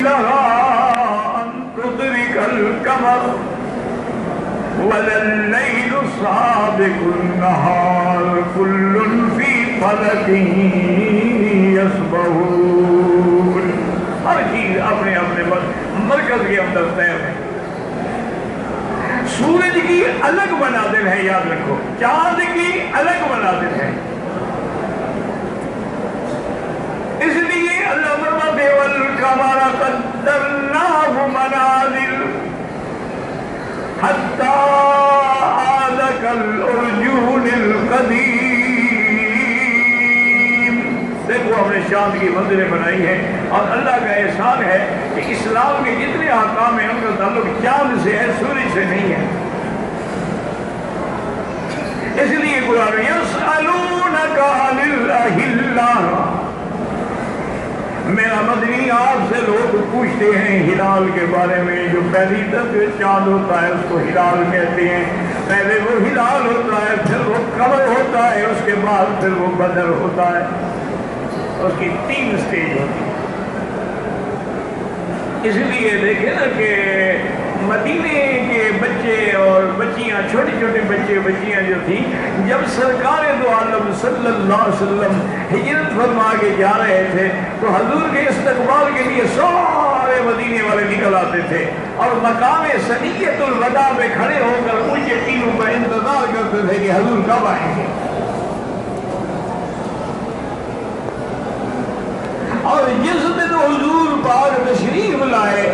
أن تدرك القمر ولا الليل سابق النهار كل في فلك يسبحون. ہر چیز اپنے اپنے مرکز کے اندر طے ہے. سورج کی الگ منازل ہے، یاد رکھو، چاند کی الگ منازل ہے. اس لیے اللہ فرماتے ہیں والقمر قدرناه منازل حتى عاد كالعرجون القديم. دیکھو ہم نے چاند کی منزلیں بنائی ہیں، اور اللہ کا احسان ہے کہ اسلام کے جتنے احکام ہیں ان کا تعلق چاند سے ہے، سورج سے نہیں ہے. اس لیے قرآن يسألونك عن الأهلة. میرا مدنی آپ سے لوگ پوچھتے ہیں ہلال کے بارے میں. جو پہلی طرف چاند ہوتا ہے اس کو ہلال کہتے ہیں. پہلے وہ ہلال ہوتا ہے، پھر وہ قمر ہوتا ہے، اس کے بعد پھر وہ بدر ہوتا ہے. اس کی 3 سٹیج ہوتی ہے. اس لیے دیکھیں نا کہ مدینے کے بچے اور بچیاں، چھوٹے چھوٹے بچے بچیاں جو تھیں، جب سرکار دو عالم صلی اللہ علیہ وسلم ہجرت فرما کے جا رہے تھے تو حضور کے استقبال کے لیے سارے مدینے والے نکل آتے تھے، اور مقام ثنیۃ الوداع میں کھڑے ہو کر اونچے ٹینوں پر انتظار کرتے تھے کہ حضور کب آئیں گے. اور جس دن حضور پاک تشریف لائے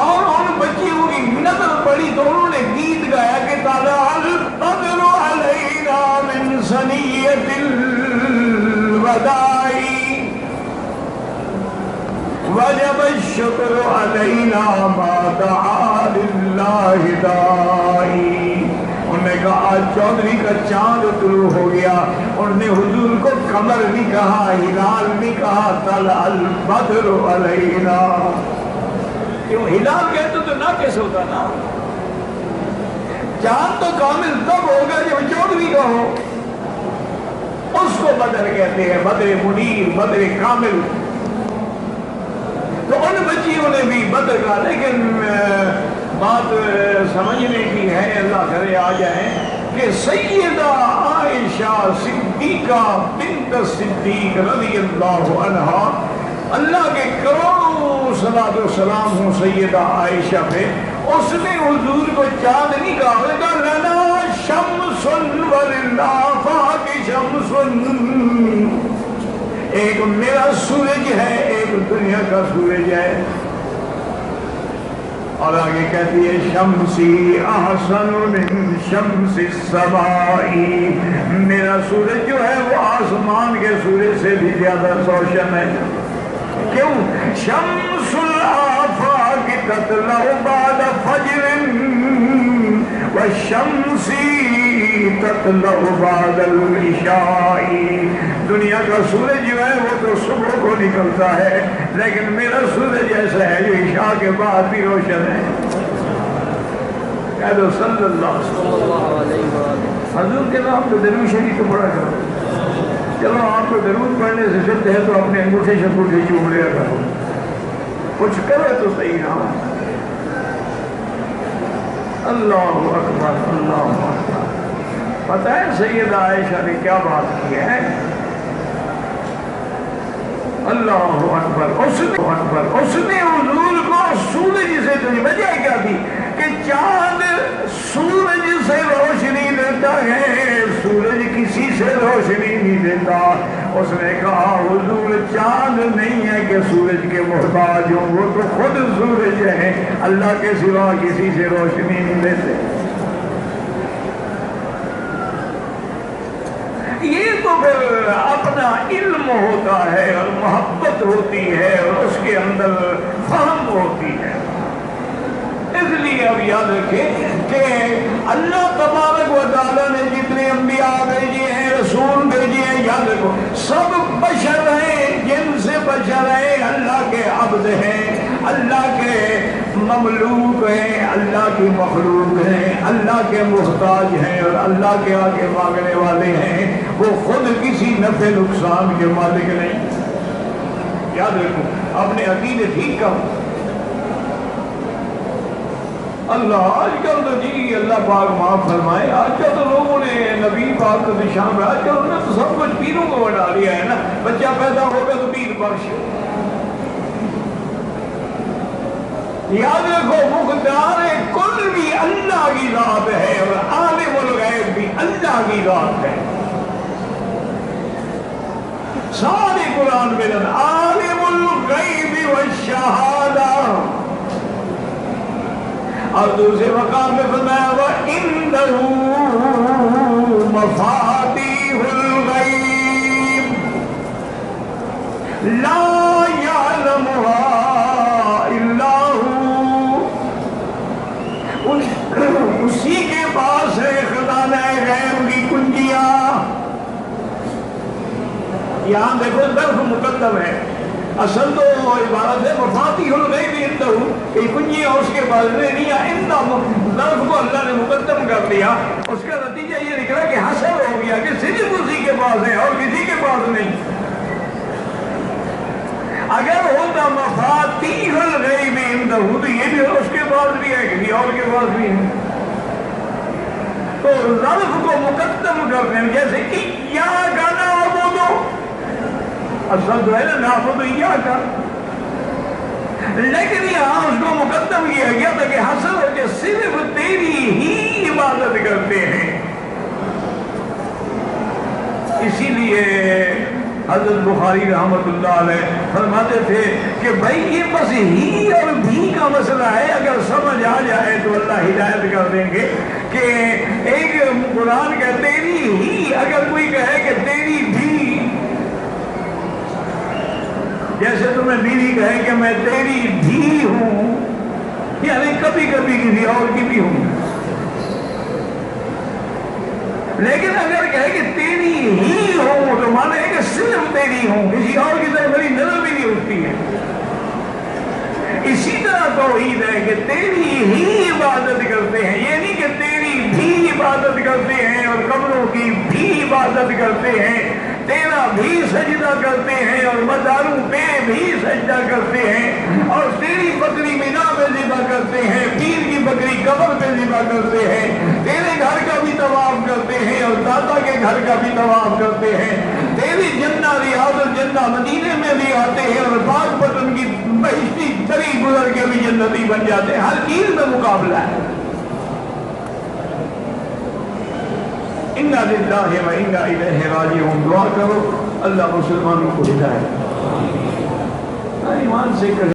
اور ان بچیوں کی نظر پڑی تو انہوں نے گیت گایا کہ طلع البدر علینا من ثنیۃ الوداع وجب الشکر علینا ما دعا للہ داعی. انہوں نے کہا آج چودھری کا چاند طلوع ہو گیا. انہوں نے حضور کو قمر نہیں کہا، ہلال نہیں کہا، طلع البدر علینا. کیوں ہلال کہتے تو ناقص ہوتا نا. چاند تو کامل تب ہوگا جب چودھری کا ہو. اس کو بدر کہتے ہیں، بدر منیر، بدر کامل. تو ان بچیوں نے بھی بدر کا، لیکن بات سمجھنے کی ہے، اللہ کرے آ جائیں، کہ سیدہ عائشہ صدیقہ بنت صدیق رضی اللہ عنہا، اللہ کے کروڑوں صلاۃ و سلام ہوں سیدہ عائشہ پہ، اس نے حضور کو چاند نہیں کہا، اس نے کہا لنا شمس وللآفاق شمس. ایک میرا سورج ہے، ایک دنیا کا سورج ہے. اور آگے کہتی ہے شمسی احسن من شمس السماء. میرا سورج جو ہے وہ آسمان کے سورج سے بھی زیادہ روشن ہے. کیوں؟ شمس الآفاق تطلع بعد فجر والشمس تطلع بعد العشاء. دنیا کا سورج جو ہے وہ تو صبح کو نکلتا ہے، لیکن میرا سورج ایسا ہے جو عشاء کے بعد بھی روشن ہے. کہہ دو صلی اللہ علیہ وسلم. حضور کے نام تو درود شریف تو پڑھا کرو. چلو آپ کو درود پڑھنے سے شد ہے تو اپنے انگوٹھے شکوٹھے چوم لیا کرو، کچھ کرو تو صحیح نہ. اللہ اکبر اللہ اکبر. پتہ ہے سیدہ عائشہ نے کیا بات کی ہے؟ اللہ اکبر. اس نے حضور کو سورج سے وجہ کیا تھی کہ چاند سورج سے روشنی دیتا ہے، سورج کسی سے روشنی نہیں دیتا. اس نے کہا حضور چاند نہیں ہے کہ سورج کے محتاج ہوں، وہ تو خود سورج ہے، اللہ کے سوا کسی سے روشنی نہیں دیتے. یہ تو پھر اپنا علم ہوتا ہے اور محبت ہوتی ہے اور اس کے اندر فہم ہوتی ہے. اس لیے اب یاد رکھیں کہ اللہ تبارک و تعالیٰ نے جتنے انبیاء بھیجے ہیں، رسول بھیجے ہیں، یاد رکھو سب بشر ہیں، جن سے بشر ہیں، اللہ کے عبد ہیں، اللہ کے مملوک ہیں، اللہ کی مخلوق ہیں، اللہ کے محتاج ہیں اور اللہ کے آگے مانگنے والے ہیں. وہ خود کسی نفع نقصان کے مالک نہیں. یاد رکھو اپنے عقیدے ٹھیک کرو. اللہ آج کل تو جی اللہ پاک معاف فرمائے، آج کل تو لوگوں نے نبی پاک کو نشان میں، آج کل انہوں نے تو سب کچھ پیروں کو بنا لیا ہے نا. بچہ پیدا ہوگا تو پیر بخش. یاد رکھو مختار کل بھی اللہ کی ذات ہے اور عالم الغیب بھی اللہ کی ذات ہے. سارے قرآن میں عالم الغیب والشہادہ، اور دوسرے مقام میں فرمایا وَإِنَّهُ مَفَاتِيحُ الْغَيْبِ لَا يَعْلَمُهَا إِلَّا هُوَ، اسی کے پاس ہے خزانہ غیب کی کنجیاں. یہاں دیکھو ظرف مقدم ہے، اصل تو عبارت ہے مفاتیح الغیب عنده، کہ کنجیاں اس کے پاس نہیں ہے. ظرف کو اللہ نے مقدم کر دیا، اس کا نتیجہ یہ نکلا کہ حصر ہو گیا کہ صرف اسی کے پاس ہے اور کسی کے پاس نہیں. اگر ہوتا مفاتیح الغیب عنده تو یہ بھی اس کے پاس بھی ہے کسی اور کے پاس بھی ہے. تو ظرف کو مقدم کرنے میں جیسے ایاک نعبد، اصل جو ہے نا نعبد ایاک، لیکن یہاں اس کو مقدم کیا گیا تھا کہ حاصل ہو کہ صرف تیری ہی عبادت کرتے ہیں. اسی لیے حضرت بخاری رحمۃ اللہ علیہ فرماتے تھے کہ بھائی یہ بس ہی اور بھی کا مسئلہ ہے، اگر سمجھ آ جائے تو اللہ ہدایت کر دیں گے. کہ ایک قرآن کا تیری ہی، اگر کوئی کہے کہ تیری بھی، جیسے تمہیں بیوی کہے کہ میں تیری بھی ہوں، یعنی کبھی کبھی کسی اور کی بھی ہوں. لیکن اگر کہے کہ تیری ہی ہوں تو مانا ہے کہ صرف تیری ہوں، کسی اور کی طرف میری نظر بھی نہیں اٹھتی ہے. اسی طرح توحید ہے کہ تیری ہی عبادت کرتے ہیں، یہ نہیں کہ تیری بھی عبادت کرتے ہیں اور قبروں کی بھی عبادت کرتے ہیں، تیرا بھی سجدہ کرتے ہیں اور مزاروں پہ بھی سجدہ کرتے ہیں، اور تیری بکری مینا پہ ذبح کرتے ہیں، پیر کی بکری قبر پہ ذبح کرتے ہیں، تیرے گھر کا بھی طواف کرتے ہیں اور دادا کے گھر کا بھی طواف کرتے ہیں، تیری جنہ ریاض الجنہ مدینے میں بھی آتے ہیں اور پاک پتن کی بہشتی تری گزر کے بھی جنتی بن جاتے ہیں. ہر چیز میں مقابلہ ہے. اِنَّا لِلَّهِ وَإِنَّا إِلَيْهِ رَاجِعُونَ. دعا کرو اللہ مسلمانوں کو ہدایت ایمان سے